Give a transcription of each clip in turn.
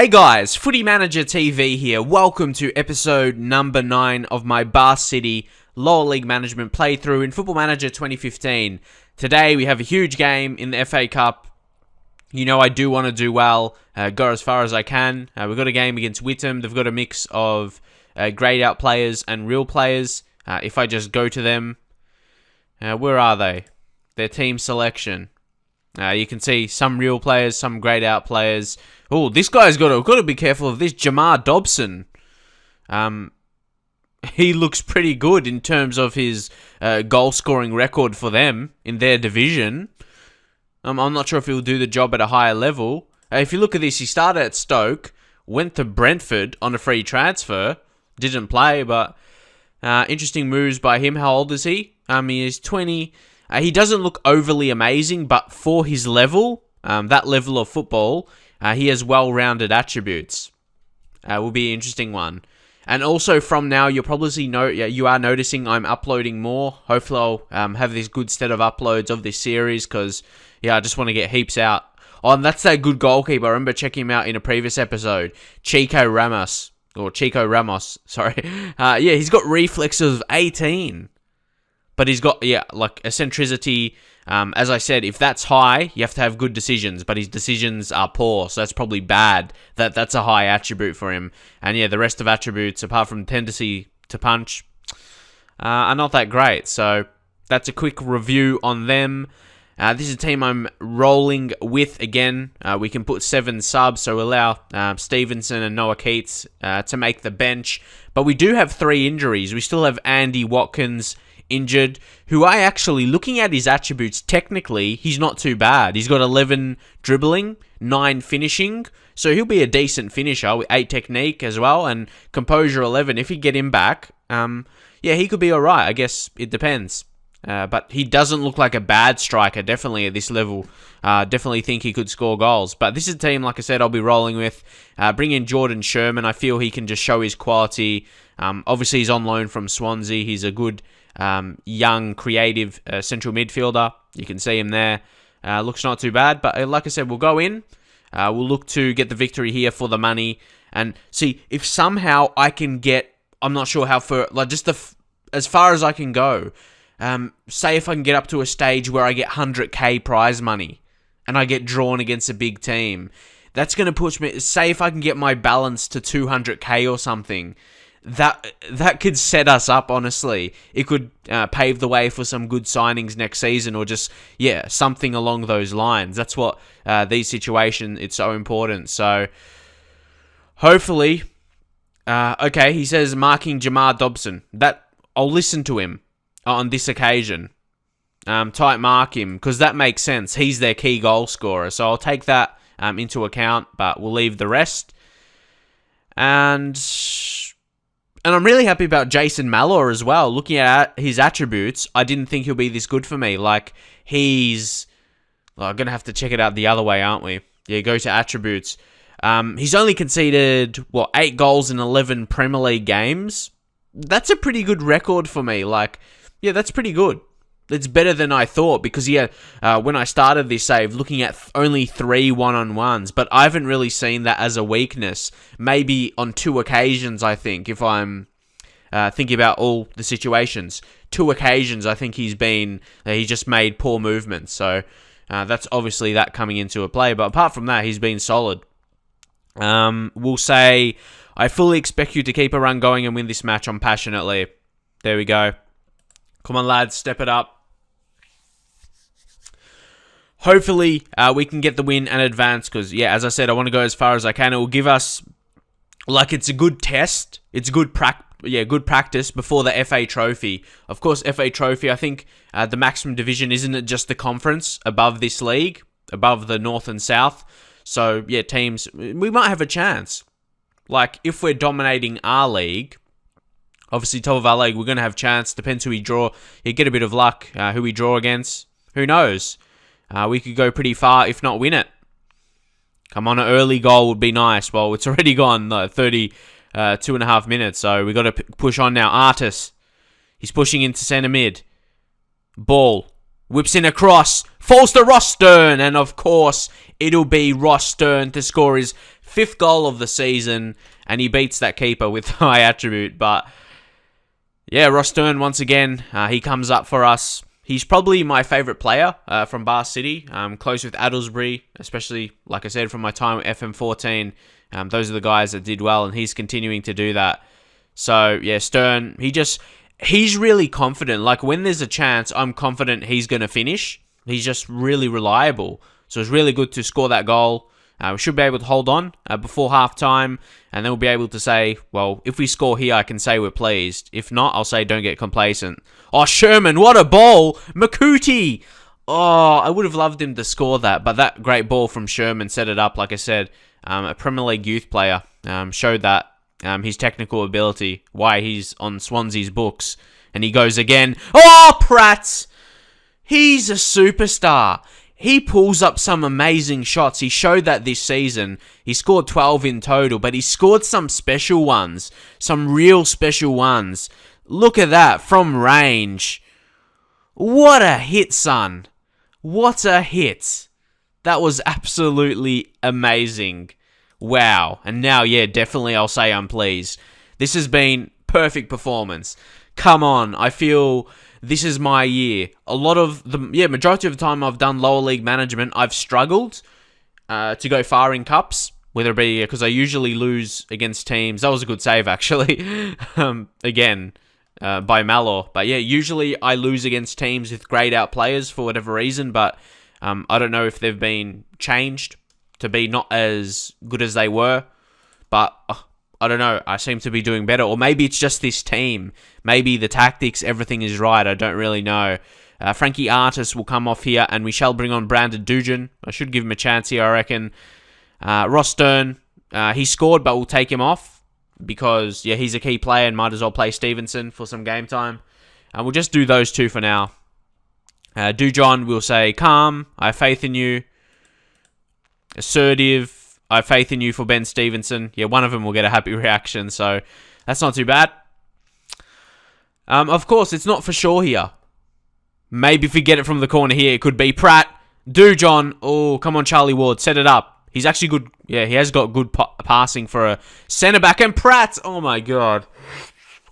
Hey guys, Footy Manager TV here. Welcome to episode number 9 of my Bar City Lower League Management playthrough in Football Manager 2015. Today we have a huge game in the FA Cup. You know I do want to do well, go as far as I can. We've got a game against Whittam. They've got a mix of greyed out players and real players. If I just go to them, where are they? Their team selection. You can see some real players, some greyed out players. Oh, this guy's got to be careful of this. Jamar Dobson. He looks pretty good in terms of his goal scoring record for them in their division. I'm not sure if he'll do the job at a higher level. If you look at this, he started at Stoke, went to Brentford on a free transfer, didn't play, but interesting moves by him. How old is he? He is 20. He doesn't look overly amazing, but for his level, that level of football, he has well-rounded attributes. Will be an interesting one. And also from now, you are noticing I'm uploading more. Hopefully I'll have this good set of uploads of this series because, I just want to get heaps out. Oh, and that's that good goalkeeper. I remember checking him out in a previous episode. Chico Ramos, sorry. He's got reflexes of 18. But he's got, eccentricity. As I said, if that's high, you have to have good decisions. But his decisions are poor, so that's probably bad. That's a high attribute for him. And the rest of attributes, apart from tendency to punch, are not that great. So that's a quick review on them. This is a team I'm rolling with again. We can put 7 subs, so allow Stevenson and Noah Keats to make the bench. But we do have 3 injuries. We still have Andy Watkins injured, who I actually, looking at his attributes, technically, he's not too bad. He's got 11 dribbling, 9 finishing, so he'll be a decent finisher with 8 technique as well, and composure 11. If you get him back, he could be alright. I guess it depends. But he doesn't look like a bad striker, definitely at this level. Definitely think he could score goals. But this is a team, like I said, I'll be rolling with. Bring in Jordan Sherman. I feel he can just show his quality. Obviously, he's on loan from Swansea. He's a good young, creative central midfielder. You can see him there. Looks not too bad. But like I said, we'll go in. We'll look to get the victory here for the money. And see, if somehow I can get, I'm not sure how far, as far as I can go. Say if I can get up to a stage where I get 100k prize money and I get drawn against a big team, that's going to push me. Say if I can get my balance to 200k or something, that could set us up, honestly. It could pave the way for some good signings next season or just, something along those lines. That's what these situations, it's so important. So, hopefully, he says marking Jamar Dobson. That, I'll listen to him on this occasion. Tight mark him, because that makes sense. He's their key goal scorer. So I'll take that into account, but we'll leave the rest. And I'm really happy about Jason Malor as well. Looking at his attributes, I didn't think he'll be this good for me. He's going to have to check it out the other way, aren't we? Yeah, go to attributes. He's only conceded, 8 goals in 11 Premier League games. That's a pretty good record for me. That's pretty good. It's better than I thought because, when I started this save, looking at only 3 one-on-ones, but I haven't really seen that as a weakness. Maybe on 2 occasions, I think, if I'm thinking about all the situations. 2 occasions, I think he just made poor movements. So, that's obviously that coming into a play. But apart from that, he's been solid. We'll say, I fully expect you to keep a run going and win this match on passionately. There we go. Come on, lads, step it up. Hopefully, we can get the win and advance because, as I said, I want to go as far as I can. It will give us, it's a good test. It's good practice before the FA Trophy. Of course, FA Trophy, I think the maximum division, isn't it just the conference above this league, above the North and South? So, teams, we might have a chance. If we're dominating our league, obviously top of our league, we're going to have a chance. Depends who we draw. You get a bit of luck, who we draw against. Who knows? We could go pretty far, if not win it. Come on, an early goal would be nice. Well, it's already gone 32.5 minutes, so we got to push on now. Artis, he's pushing into centre mid. Ball. Whips in a cross. Falls to Ross Stern. And of course, it'll be Ross Stern to score his 5th goal of the season. And he beats that keeper with high attribute. But yeah, Ross Stern, once again, he comes up for us. He's probably my favourite player from Bar City. Close with Addlesbury, especially, like I said, from my time at FM14. Those are the guys that did well, and he's continuing to do that. So, yeah, Stern, he's really confident. Like, when there's a chance, I'm confident he's going to finish. He's just really reliable. So it's really good to score that goal. We should be able to hold on before half-time, and then we'll be able to say, well, if we score here, I can say we're pleased. If not, I'll say don't get complacent. Oh, Sherman, what a ball! Makuti! Oh, I would have loved him to score that, but that great ball from Sherman set it up, like I said. A Premier League youth player showed that his technical ability, why he's on Swansea's books. And he goes again. Oh, Pratt! He's a superstar. He pulls up some amazing shots. He showed that this season. He scored 12 in total, but he scored some special ones. Some real special ones. Look at that, from range. What a hit, son. What a hit. That was absolutely amazing. Wow. And now, yeah, definitely I'll say I'm pleased. This has been perfect performance. Come on, I feel this is my year. Majority of the time I've done lower league management, I've struggled to go far in cups, whether it be because I usually lose against teams. That was a good save, actually, again, by Malor. But yeah, usually I lose against teams with grayed out players for whatever reason, but I don't know if they've been changed to be not as good as they were, but I don't know. I seem to be doing better. Or maybe it's just this team. Maybe the tactics, everything is right. I don't really know. Frankie Artis will come off here, and we shall bring on Brandon Dugan. I should give him a chance here, I reckon. Ross Stern, he scored, but we'll take him off because, yeah, he's a key player and might as well play Stevenson for some game time. And we'll just do those two for now. Dujon will say, calm, I have faith in you. Assertive, I have faith in you for Ben Stevenson. Yeah, one of them will get a happy reaction, so that's not too bad. Of course, it's not for sure here. Maybe if we get it from the corner here, it could be Pratt. Dujon. Oh, come on, Charlie Ward. Set it up. He's actually good. Yeah, he has got good passing for a centre-back. And Pratt. Oh, my God.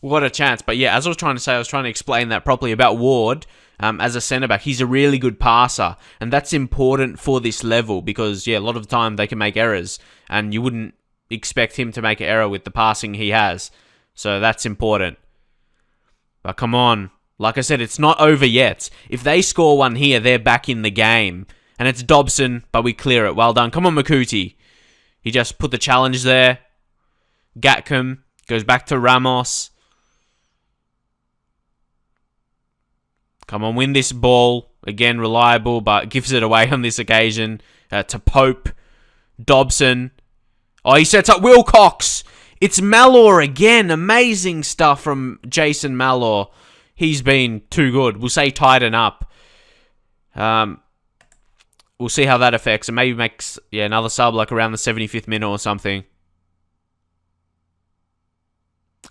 What a chance. But yeah, as I was trying to say, I was trying to explain that properly about Ward. As a centre-back, he's a really good passer. And that's important for this level because, yeah, a lot of the time they can make errors. And you wouldn't expect him to make an error with the passing he has. So that's important. But come on. Like I said, it's not over yet. If they score one here, they're back in the game. And it's Dobson, but we clear it. Well done. Come on, Makuti. He just put the challenge there. Gatcombe goes back to Ramos. Come on, win this ball. Again, reliable, but gives it away on this occasion. To Pope. Dobson. Oh, he sets up Wilcox. It's Malor again. Amazing stuff from Jason Malor. He's been too good. We'll say tighten up. We'll see how that affects. And maybe makes another sub like around the 75th minute or something.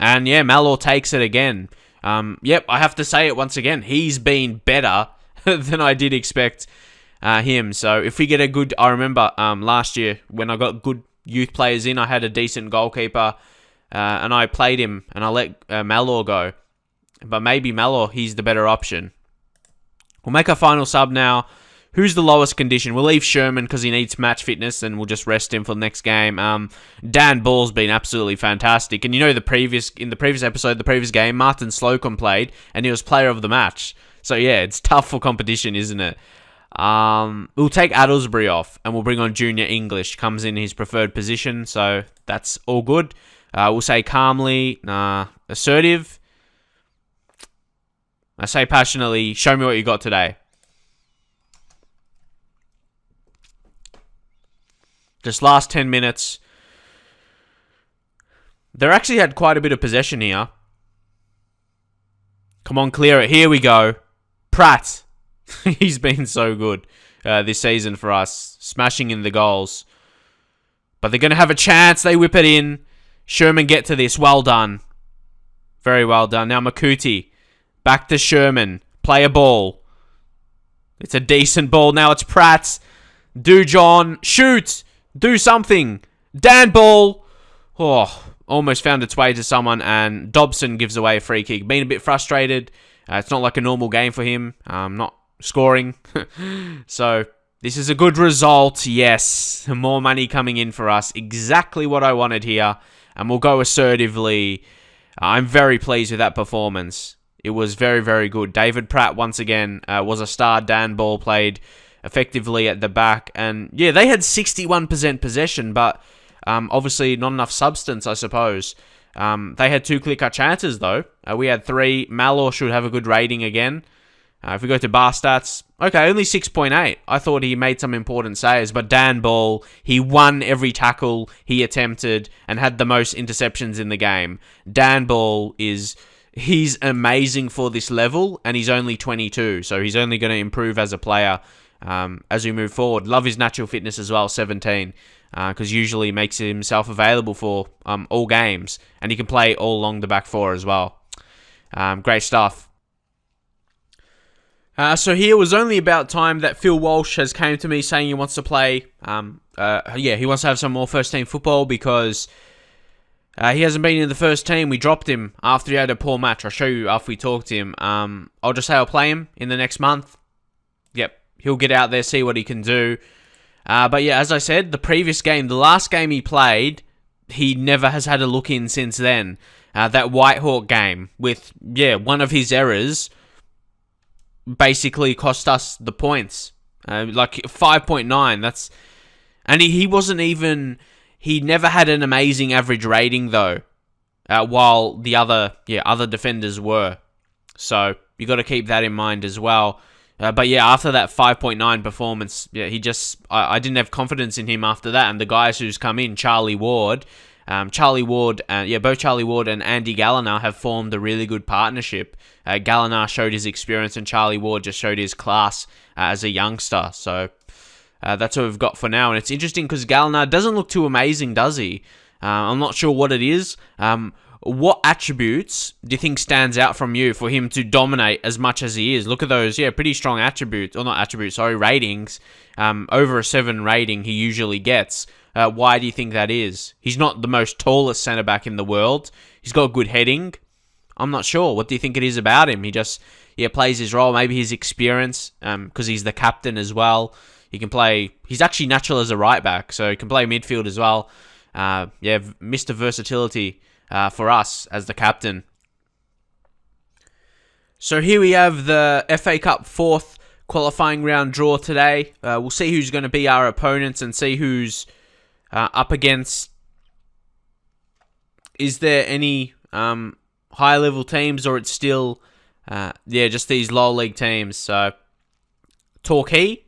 And yeah, Malor takes it again. Yep, I have to say it once again. He's been better than I did expect him. So if we get a good... I remember last year when I got good youth players in, I had a decent goalkeeper. And I played him and I let Malor go. But maybe Malor, he's the better option. We'll make our final sub now. Who's the lowest condition? We'll leave Sherman because he needs match fitness and we'll just rest him for the next game. Dan Ball's been absolutely fantastic. And you know in the previous episode, the previous game, Martin Slocum played and he was player of the match. So yeah, it's tough for competition, isn't it? We'll take Addlesbury off and we'll bring on Junior English. Comes in his preferred position, so that's all good. We'll say calmly, assertive. I say passionately, show me what you got today. Just last 10 minutes. They actually had quite a bit of possession here. Come on, clear it. Here we go. Pratt. He's been so good this season for us. Smashing in the goals. But they're going to have a chance. They whip it in. Sherman get to this. Well done. Very well done. Now Makuti. Back to Sherman. Play a ball. It's a decent ball. Now it's Pratt. Do John. Shoot. Do something. Dan ball. Oh, almost found its way to someone, and Dobson gives away a free kick. Been a bit frustrated. It's not like a normal game for him. Not scoring. So this is a good result. Yes. More money coming in for us. Exactly what I wanted here. And we'll go assertively. I'm very pleased with that performance. It was very, very good. David Pratt, once again, was a star. Dan Ball played effectively at the back. And yeah, they had 61% possession, but obviously not enough substance, I suppose. They had 2 clear-cut chances, though. We had 3. Malor should have a good rating again. If we go to bar stats, okay, only 6.8. I thought he made some important saves, but Dan Ball, he won every tackle he attempted and had the most interceptions in the game. Dan Ball he's amazing for this level, and he's only 22, so he's only going to improve as a player as we move forward. Love his natural fitness as well, 17, because usually makes himself available for all games, and he can play all along the back four as well. Great stuff. So here was only about time that Phil Walsh has came to me saying he wants to play. He wants to have some more first team football because he hasn't been in the first team. We dropped him after he had a poor match. I'll show you after we talk to him. I'll just say I'll play him in the next month. Yep, he'll get out there, see what he can do. But yeah, as I said, the previous game, the last game he played, he never has had a look in since then. That Whitehawk game with, one of his errors basically cost us the points. Like 5.9, and he wasn't even, he never had an amazing average rating though, while the other defenders were. So you got to keep that in mind as well. But yeah, after that 5.9 performance, I didn't have confidence in him after that. And the guys who's come in, both Charlie Ward and Andy Gallagher have formed a really good partnership. Gallagher showed his experience and Charlie Ward just showed his class as a youngster. So that's what we've got for now. And it's interesting because Gallagher doesn't look too amazing, does he? I'm not sure what it is. What attributes do you think stands out from you for him to dominate as much as he is? Look at those, pretty strong ratings. Over a 7 rating he usually gets. Why do you think that is? He's not the most tallest centre-back in the world. He's got good heading. I'm not sure. What do you think it is about him? He just plays his role. Maybe his experience, because he's the captain as well. He can play. He's actually natural as a right back, so he can play midfield as well. Mr. Versatility for us as the captain. So here we have the FA Cup 4th qualifying round draw today. We'll see who's going to be our opponents and see who's up against. Is there any high level teams, or it's still just these low league teams? So Torquay,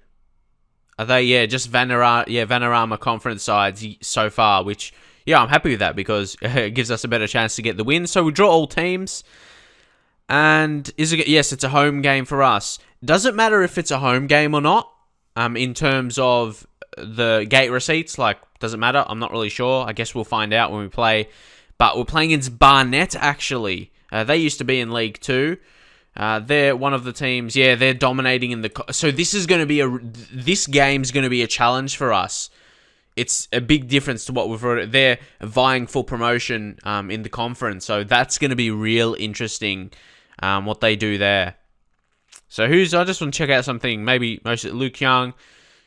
are they just Vanarama conference sides so far, which I'm happy with that because it gives us a better chance to get the win. So we draw all teams, and it's a home game for us. Does it matter if it's a home game or not in terms of the gate receipts? Like, does it matter? I'm not really sure. I guess we'll find out when we play. But we're playing against Barnet, actually. They used to be in League 2. They're one of the teams. They're dominating in the... So this is going to be this game's going to be a challenge for us. It's a big difference to what we've already... They're vying for promotion in the conference. So that's going to be real interesting, what they do there. So I just want to check out something. Maybe Luke Young.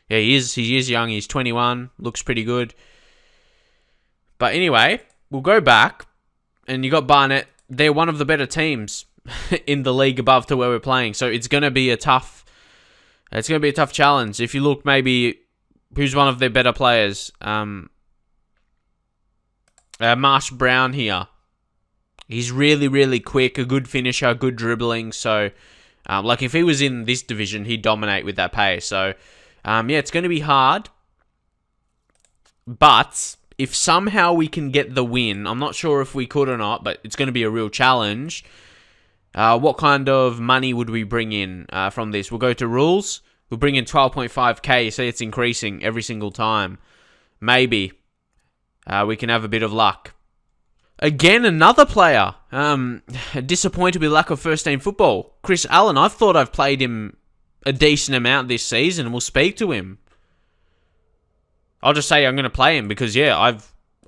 Yeah, he is young. He's 21. Looks pretty good. But anyway, we'll go back. And you got Barnet. They're one of the better teams in the league above to where we're playing. So it's going to be a tough challenge. If you look, maybe who's one of their better players? Marsh Brown here. He's really, really quick, a good finisher, good dribbling. So, if he was in this division, he'd dominate with that pace. So, it's going to be hard. But if somehow we can get the win, I'm not sure if we could or not, but it's going to be a real challenge. What kind of money would we bring in from this? We'll go to rules. We'll bring in 12.5k. You see it's increasing every single time. Maybe we can have a bit of luck. Again, another player disappointed with lack of first team football. Chris Allen. I thought I've played him a decent amount this season, we'll speak to him. I'll just say I'm going to play him because, yeah,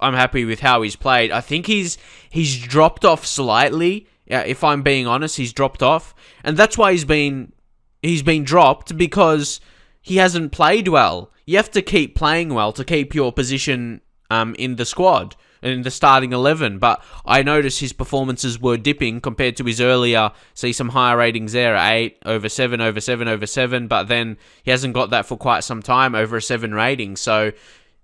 I'm happy with how he's played. I think he's dropped off slightly. If I'm being honest, he's dropped off. And that's why he's been dropped, because he hasn't played well. You have to keep playing well to keep your position in the squad, in the starting 11. But I noticed his performances were dipping compared to his earlier. See some higher ratings there, 8, over 7, over 7, over 7. But then he hasn't got that for quite some time, over a 7 rating. So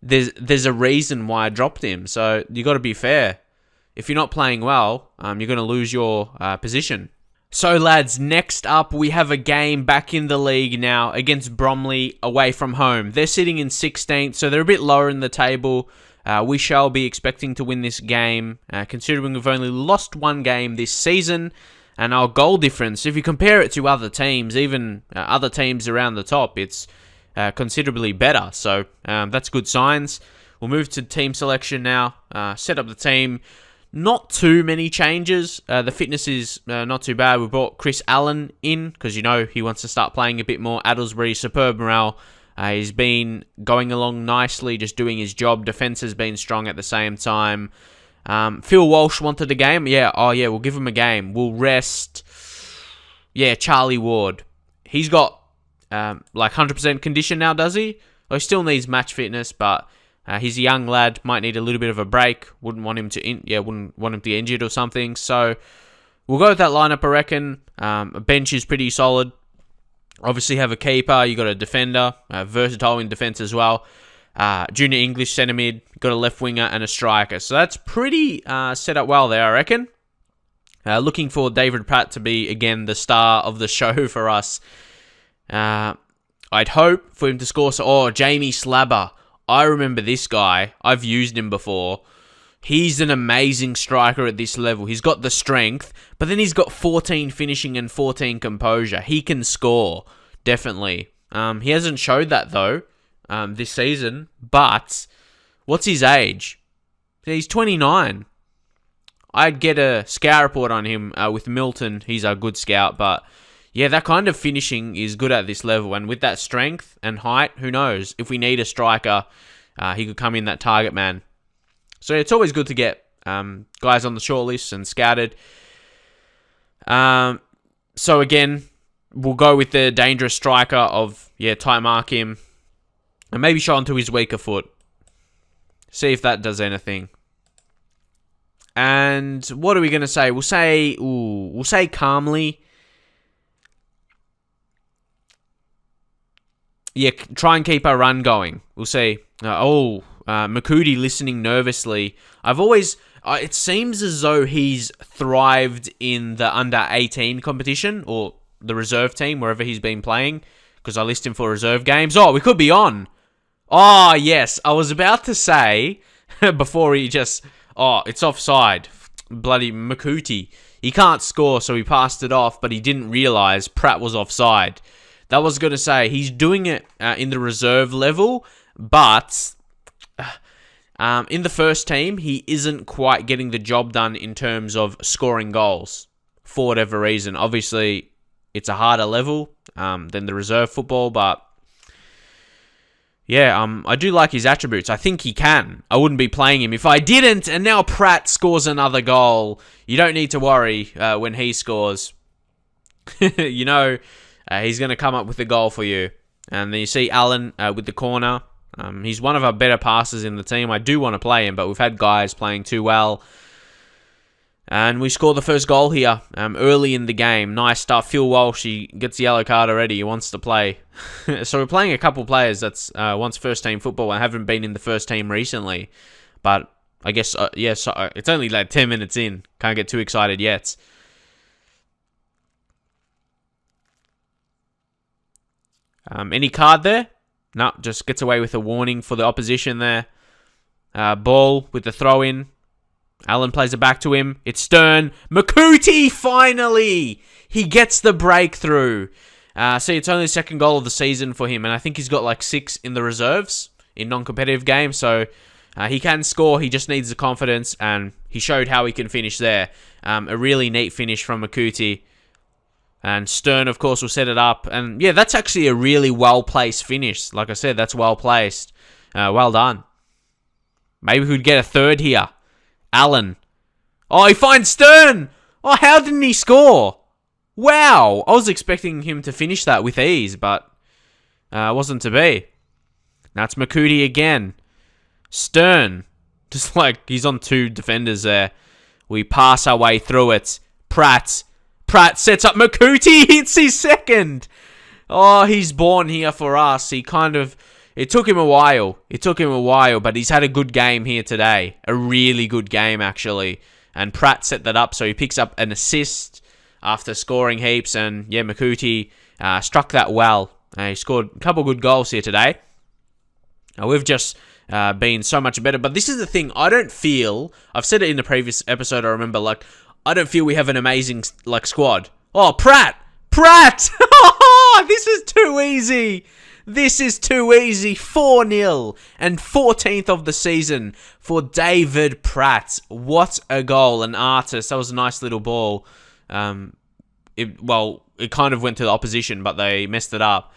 there's a reason why I dropped him. So you got to be fair. If you're not playing well, you're going to lose your position. So, lads, next up, we have a game back in the league now against Bromley away from home. They're sitting in 16th, so they're a bit lower in the table. We shall be expecting to win this game, considering we've only lost one game this season. And our goal difference, if you compare it to other teams, even other teams around the top, it's considerably better. So, that's good signs. We'll move to team selection now, set up the team. Not too many changes. The fitness is not too bad. We brought Chris Allen in because, he wants to start playing a bit more. Addlesbury, superb morale. He's been going along nicely, just doing his job. Defense has been strong at the same time. Phil Walsh wanted a game. We'll give him a game. We'll rest. Charlie Ward. He's got 100% condition now, does he? Well, he still needs match fitness, but he's a young lad, might need a little bit of a break. Wouldn't want him to get injured or something. So we'll go with that lineup, I reckon. A bench is pretty solid. Obviously have a keeper. You got a defender, versatile in defense as well. Junior English centre mid. Got a left winger and a striker. So that's pretty set up well there, I reckon. Looking for David Pratt to be again the star of the show for us. I'd hope for him to score. Jamie Slabber. I remember this guy. I've used him before. He's an amazing striker at this level. He's got the strength, but then he's got 14 finishing and 14 composure. He can score, definitely. He hasn't showed that, though, this season. But what's his age? He's 29. I'd get a scout report on him with Milton. He's a good scout, but yeah, that kind of finishing is good at this level. And with that strength and height, who knows? If we need a striker, he could come in that target man. So it's always good to get guys on the shortlist and scouted. So again, we'll go with the dangerous striker of, tight mark him. And maybe show onto his weaker foot. See if that does anything. And what are we going to say? We'll say calmly. Try and keep our run going. We'll see. Makudi listening nervously. It seems as though he's thrived in the under-18 competition or the reserve team, wherever he's been playing, because I list him for reserve games. We could be on. Yes. I was about to say, before he just... it's offside. Bloody Makuti. He can't score, so he passed it off, but he didn't realise Pratt was offside. That was going to say, he's doing it in the reserve level, but in the first team, he isn't quite getting the job done in terms of scoring goals for whatever reason. Obviously, it's a harder level than the reserve football, but I do like his attributes. I think he can. I wouldn't be playing him if I didn't, and now Pratt scores another goal. You don't need to worry when he scores. He's going to come up with a goal for you. And then you see Allen with the corner. He's one of our better passers in the team. I do want to play him, but we've had guys playing too well. And we score the first goal here early in the game. Nice stuff. Phil Walsh, he gets the yellow card already. He wants to play. So we're playing a couple players that's once first team football and haven't been in the first team recently. But I guess, so it's only 10 minutes in. Can't get too excited yet. Any card there? No, just gets away with a warning for the opposition there. Ball with the throw in. Allen plays it back to him. It's Stern. Makuti, finally! He gets the breakthrough. See, it's only the second goal of the season for him, and I think he's got 6 in the reserves in non-competitive games, so he can score. He just needs the confidence, and he showed how he can finish there. A really neat finish from Makuti. And Stern, of course, will set it up. And yeah, that's actually a really well-placed finish. Like I said, that's well-placed. Well done. Maybe we could get a third here. Allen. Oh, he finds Stern! Oh, how didn't he score? Wow! I was expecting him to finish that with ease, but wasn't to be. Now it's Makuti again. Stern. Just like he's on two defenders there. We pass our way through it. Pratt sets up Makuti. Hits his second. Oh, he's born here for us. It took him a while. But he's had a good game here today. A really good game, actually. And Pratt set that up, so he picks up an assist after scoring heaps. And yeah, Makuti struck that well. He scored a couple good goals here today. We've just been so much better. But this is the thing. I don't feel... I've said it in the previous episode, I remember, I don't feel we have an amazing, squad. Oh, Pratt! This is too easy! 4-0 and 14th of the season for David Pratt. What a goal. An artist. That was a nice little ball. It kind of went to the opposition, but they messed it up.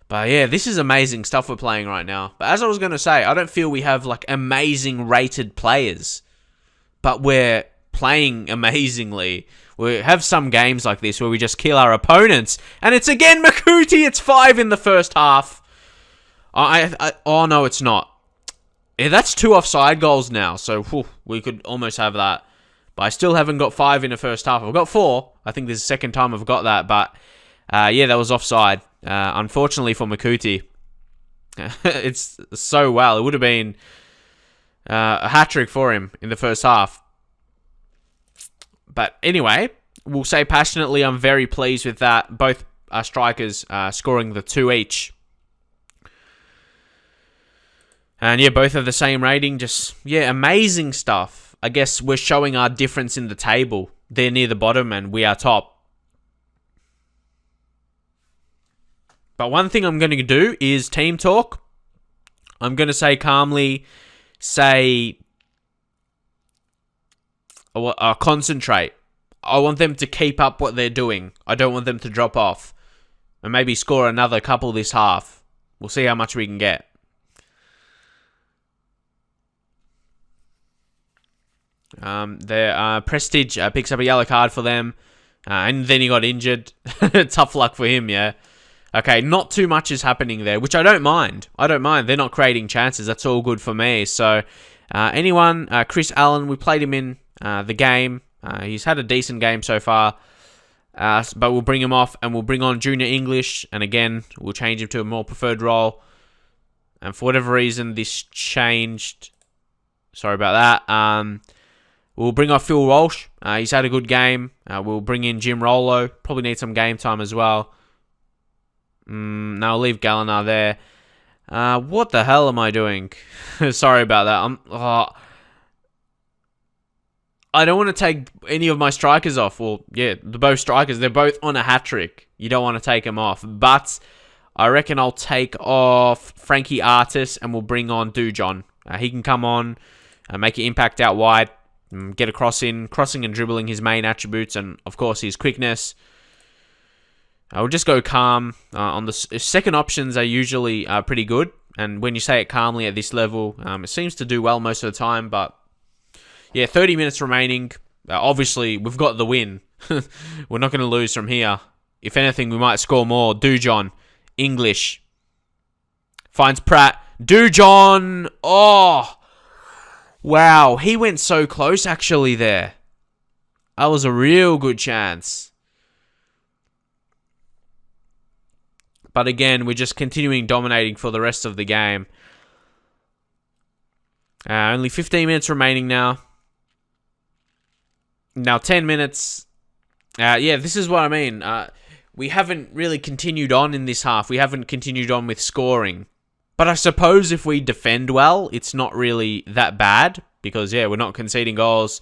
But yeah, this is amazing stuff we're playing right now. But as I was going to say, I don't feel we have amazing rated players. But we're playing amazingly. We have some games like this where we just kill our opponents. And it's again Makuti. It's 5 in the first half. Oh, no, it's not. Yeah, that's 2 offside goals now. So we could almost have that. But I still haven't got 5 in the first half. I've got 4. I think this is the second time I've got that. But yeah, that was offside. Unfortunately for Makuti. It's so well. It would have been a hat-trick for him in the first half. But anyway, we'll say passionately I'm very pleased with that. Both strikers scoring the 2 each. And yeah, both have the same rating. Just, yeah, amazing stuff. I guess we're showing our difference in the table. They're near the bottom and we are top. But one thing I'm going to do is team talk. I'm going to say calmly, concentrate. I want them to keep up what they're doing. I don't want them to drop off. And maybe score another couple this half. We'll see how much we can get. Prestige picks up a yellow card for them. And then he got injured. Tough luck for him, yeah. Okay, not too much is happening there, which I don't mind. They're not creating chances. That's all good for me. So, Chris Allen, we played him in the game. He's had a decent game so far. But we'll bring him off and we'll bring on Junior English. And again, we'll change him to a more preferred role. And for whatever reason, this changed. Sorry about that. We'll bring off Phil Walsh. He's had a good game. We'll bring in Jim Rollo. Probably need some game time as well. No, I'll leave Gallagher there. What the hell am I doing? Sorry about that. I don't want to take any of my strikers off. Well, yeah, both strikers, they're both on a hat-trick. You don't want to take them off. But I reckon I'll take off Frankie Artis and we'll bring on Dujon. He can come on, make an impact out wide, get a crossing and dribbling his main attributes, and of course his quickness. I will just go calm. On the second options are usually pretty good. And when you say it calmly at this level, it seems to do well most of the time. But yeah, 30 minutes remaining. Obviously, we've got the win. We're not going to lose from here. If anything, we might score more. Dujon. English. Finds Pratt. Dujon. Oh. Wow. He went so close actually there. That was a real good chance. But again, we're just continuing dominating for the rest of the game. Only 15 minutes remaining now. Now 10 minutes. Yeah, this is what I mean. We haven't really continued on in this half. We haven't continued on with scoring. But I suppose if we defend well, it's not really that bad. Because, yeah, we're not conceding goals.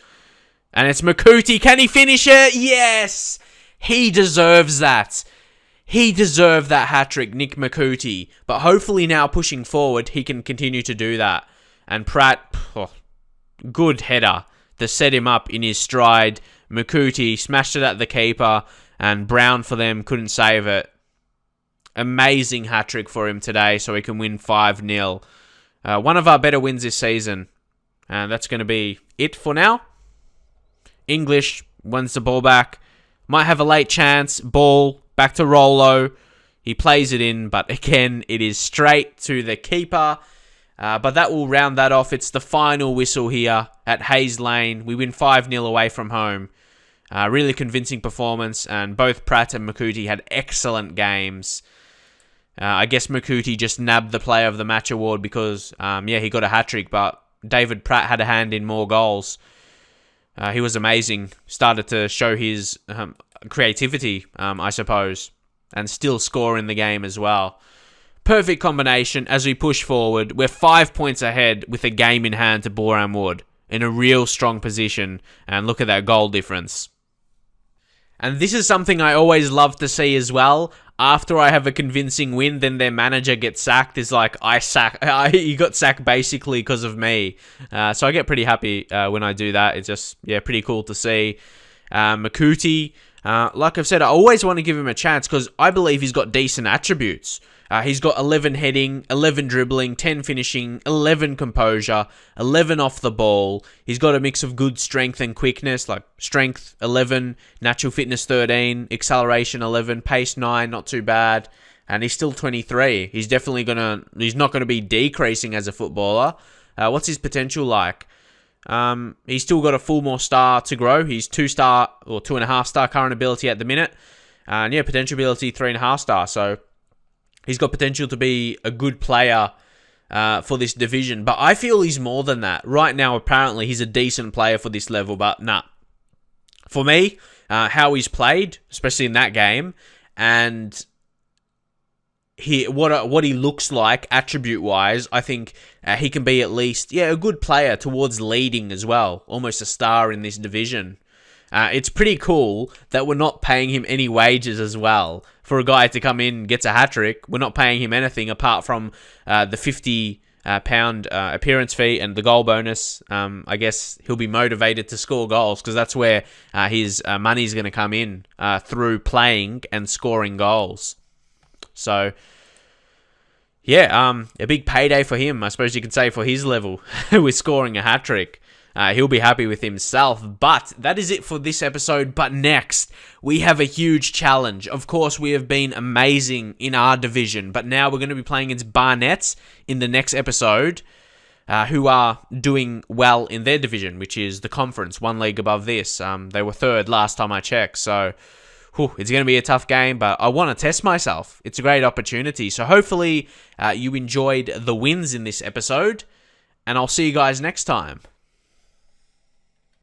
And it's Makuti. Can he finish it? Yes! He deserves that. He deserved that hat-trick, Nick Makuti. But hopefully now pushing forward, he can continue to do that. And Pratt, good header to set him up in his stride. Makuti smashed it at the keeper. and Brown for them couldn't save it. Amazing hat-trick for him today, so he can win 5-0. One of our better wins this season. And that's going to be it for now. English wins the ball back. Might have a late chance. Ball back to Rollo. He plays it in, but again, it is straight to the keeper. But that will round that off. It's the final whistle here at Hayes Lane. We win 5-0 away from home. Really convincing performance, and both Pratt and Makuti had excellent games. I guess Makuti just nabbed the Player of the Match award because, he got a hat-trick, but David Pratt had a hand in more goals. He was amazing. Started to show his creativity, I suppose, and still score in the game as well. Perfect combination as we push forward. We're 5 points ahead with a game in hand to Boreham Wood in a real strong position, and look at that goal difference. And this is something I always love to see as well. After I have a convincing win, then their manager gets sacked. Is like, he got sacked basically because of me. So I get pretty happy when I do that. It's just, pretty cool to see. Makuti, like I've said, I always want to give him a chance because I believe he's got decent attributes. He's got 11 heading, 11 dribbling, 10 finishing, 11 composure, 11 off the ball. He's got a mix of good strength and quickness, like strength 11, natural fitness 13, acceleration 11, pace 9, not too bad. And he's still 23. He's not going to be decreasing as a footballer. What's his potential like? He's still got a full more star to grow. He's 2-star or 2.5-star current ability at the minute. And potential ability 3.5-star. So he's got potential to be a good player for this division. But I feel he's more than that. Right now, apparently, he's a decent player for this level. But nah. For me, how he's played, especially in that game, and what he looks like attribute-wise, I think he can be at least a good player towards leading as well. Almost a star in this division. It's pretty cool that we're not paying him any wages as well. For a guy to come in, gets a hat-trick, we're not paying him anything apart from the £50 appearance fee and the goal bonus. I guess he'll be motivated to score goals because that's where his money's going to come in, through playing and scoring goals. So, a big payday for him, I suppose you could say, for his level with scoring a hat-trick. He'll be happy with himself. But that is it for this episode. But next, we have a huge challenge. Of course, we have been amazing in our division. But now we're going to be playing against Barnett in the next episode, who are doing well in their division, which is the conference, one league above this. They were third last time I checked. So it's going to be a tough game, but I want to test myself. It's a great opportunity. So hopefully you enjoyed the wins in this episode. And I'll see you guys next time.